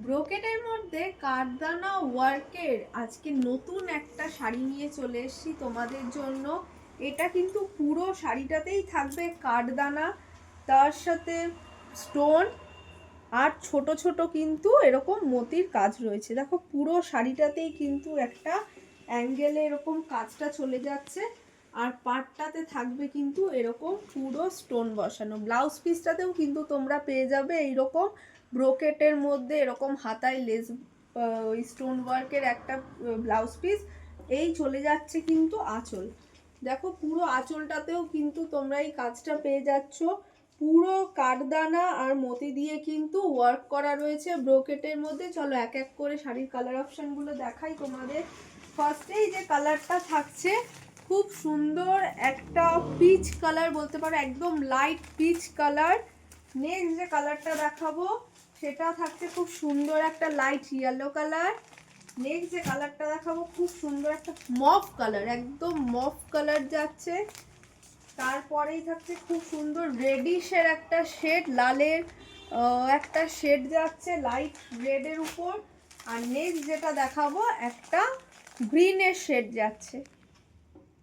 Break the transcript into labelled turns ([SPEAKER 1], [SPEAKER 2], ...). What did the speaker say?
[SPEAKER 1] ব্রোকেটের মধ্যে কাঠদানা ওয়ার্কের আজকে নতুন একটা শাড়ি নিয়ে চলে এসেছি তোমাদের জন্য। এটা কিন্তু পুরো শাড়িটাতেই থাকবে কাঠদানা, তার সাথে স্টোন আর ছোট ছোট কিন্তু এরকম মতির কাজ রয়েছে। দেখো পুরো শাড়িটাতেই কিন্তু একটা অ্যাঙ্গেলে এরকম কাজটা চলে যাচ্ছে, আর পাটটাতে থাকবে কিন্তু এরকম পুরো স্টোন বসানো। ব্লাউজ পিসটাতেও কিন্তু তোমরা পেয়ে যাবে এইরকম ব্রোকেটের মধ্যে এরকম হাতায় লেস ওই স্টোন ওয়ার্কের একটা ব্লাউজ পিস। এই চলে যাচ্ছে কিন্তু আঁচল। দেখো পুরো আঁচলটাতেও কিন্তু তোমরা এই কাজটা পেয়ে যাচ্ছ। পুরো কাঠদানা আর মতি দিয়ে কিন্তু ওয়ার্ক করা রয়েছে ব্রোকেটের মধ্যে। চলো এক এক করে শাড়ির কালার অপশনগুলো দেখাই তোমাদের। ফার্স্টেই যে কালারটা থাকছে খুব সুন্দর একটা পিচ কালার বলতে পারো, একদম লাইট পিচ কালার। নেক্সট যে কালারটা দেখাবো সেটা থাকছে খুব সুন্দর একটা লাইট ইয়েলো কালার। নেক্সট যে কালারটা দেখাবো খুব সুন্দর একটা মফ কালার, একদম মফ কালার যাচ্ছে। তারপরেই থাকছে খুব সুন্দর রেডিশের একটা শেড, লালের একটা শেড যাচ্ছে লাইট রেডের উপর। আর নেক্সট যেটা দেখাবো একটা গ্রিনের শেড যাচ্ছে।